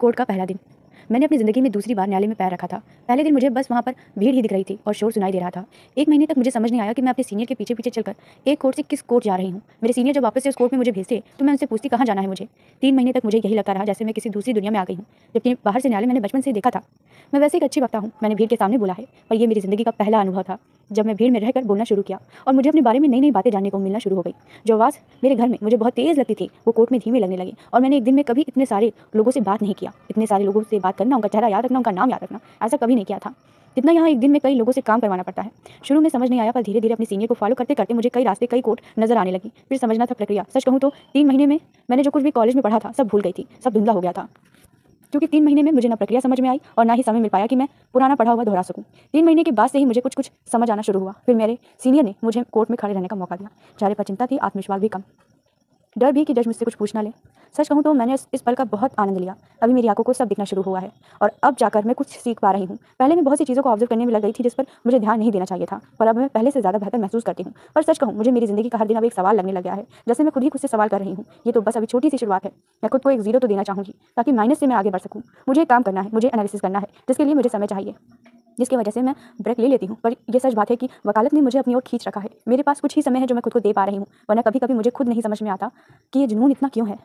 Court का पहला दिन। मैंने अपनी ज़िंदगी में दूसरी बार न्यायालय में पैर रखा था। पहले दिन मुझे बस वहाँ पर भीड़ ही दिख रही थी और शोर सुनाई दे रहा था। 1 महीने तक मुझे समझ नहीं आया कि मैं अपने सीनियर के पीछे-पीछे चलकर एक कोर्ट से किस कोर्ट जा रही हूँ। मेरे सीनियर जब वापस से उस कोर्ट में मुझे भेजते तो मैं उनसे पूछती कहाँ जाना है मुझे। 3 महीने तक मुझे यही लगता रहा जैसे मैं किसी दूसरी दुनिया में आ गई हूँ। जबकि बाहर से न्यायालय मैंने बचपन से ही देखा था। मैं वैसे एक अच्छी वक्ता हूँ, मैंने भीड़ के सामने बोला है, पर ये मेरी ज़िंदगी का पहला अनुभव था जब मैं भीड़ में रहकर बोलना शुरू किया और मुझे अपने बारे में नई-नई बातें जानने को मिलना शुरू हो गई। जो आवाज़ मेरे घर में मुझे बहुत तेज़ लगती थी, वो कोर्ट में धीमी लगने लगी और मैंने एक दिन में कभी इतने सारे लोगों से बात नहीं किया। इतने सारे लोगों से बात करना, उनका चेहरा याद रखना, उनका नाम याद रखना, ऐसा कभी नहीं किया था। जितना यहाँ एक दिन में कई लोगों से काम करवाना पड़ता है। शुरू में समझ नहीं आया, पर धीरे-धीरे अपने सीनियर को फॉलो करते-करते मुझे कई रास्ते, कई कोर्ट नज़र आने लगी। फिर समझना था प्रक्रिया। सच कहूँ तो 3 महीने में मैंने जो कुछ भी कॉलेज में पढ़ा था, सब भूल गई थी, सब धुंधला हो गया था। क्योंकि 3 महीने में मुझे ना प्रक्रिया समझ में आई और ना ही समय मिल पाया कि मैं पुराना पढ़ा हुआ दोहरा सकूं। 3 महीने के बाद से ही मुझे कुछ-कुछ समझ आना शुरू हुआ। फिर मेरे सीनियर ने मुझे कोर्ट में खड़े रहने का मौका दिया। चेहरे पर चिंता थी, आत्मविश्वास भी कम। डर भी कि जज मुझसे कुछ पूछ ना ले। सच कहूँ तो मैंने इस पल का बहुत आनंद लिया। अभी मेरी आंखों को सब दिखना शुरू हुआ है और अब जाकर मैं कुछ सीख पा रही हूँ। पहले मैं बहुत सी चीज़ों को ऑब्जर्व करने में लग गई थी जिस पर मुझे ध्यान नहीं देना चाहिए था, पर अब मैं पहले से ज़्यादा बेहतर महसूस करती हूँ। पर सच कहूँ, मुझे मेरी ज़िंदगी का हर दिन अब एक सवाल लगने लग गया है। जैसे मैं खुद ही खुद से सवाल कर रही हूँ, ये तो बस अभी छोटी सी शुरुआत है। मैं खुद को एक 0 तो देना चाहूँगी ताकि माइनस से मैं आगे बढ़ सकूँ। मुझे एक काम करना है, मुझे एनालिसिस करना है, जिसके लिए मुझे समय चाहिए, जिसकी वजह से मैं ब्रेक ले लेती हूँ। पर ये सच बात है कि वकालत ने मुझे अपनी ओर खींच रखा है। मेरे पास कुछ ही समय है जो मैं खुद को दे पा रही हूँ, वरना कभी-कभी मुझे खुद नहीं समझ में आता कि ये जुनून इतना क्यों है।